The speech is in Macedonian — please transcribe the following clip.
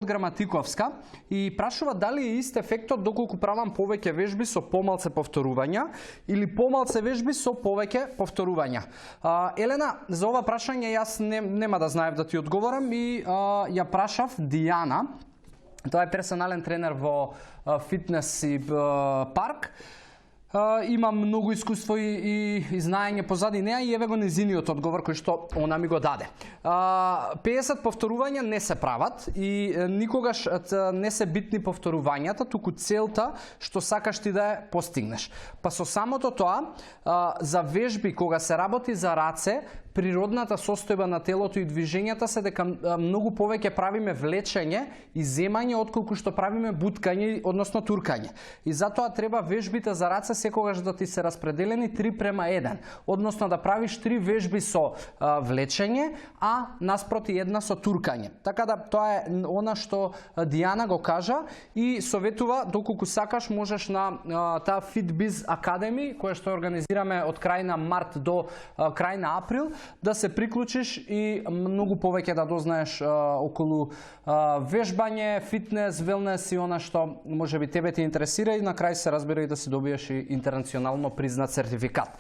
Граматиковска и прашува дали е ист ефектот доколку правам повеќе вежби со помалце повторувања или помалце вежби со повеќе повторувања. Елена, за ова прашање јас нема да знаев да ти одговорам и ја прашав Дијана. Тоа е персонален тренер во фитнес и парк. Има многу искуство и знаење позади неа и еве го незиниот одговор кој што она ми го даде. 50 повторувања не се прават и никогаш не се битни повторувањата, туку целта што сакаш ти да ја постигнеш. Па со самото тоа, за вежби кога се работи за раце, природната состојба на телото и движењата се дека многу повеќе правиме влечење и земање отколку што правиме буткање, односно туркање. И затоа треба вежбите за раце секогаш да ти се распределени 3:1, односно да правиш 3 вежби со влечење, а наспроти една со туркање. Така да тоа е она што Дијана го кажа и советува доколку сакаш можеш на таа Fitbiz Academy која што организираме од крај на март до крај на април, да се приклучиш и многу повеќе да дознаеш околу вежбање, фитнес, велнес и она што можеби тебе те интересира и на крај се разбира и да се добиеш и интернационално признат сертификат.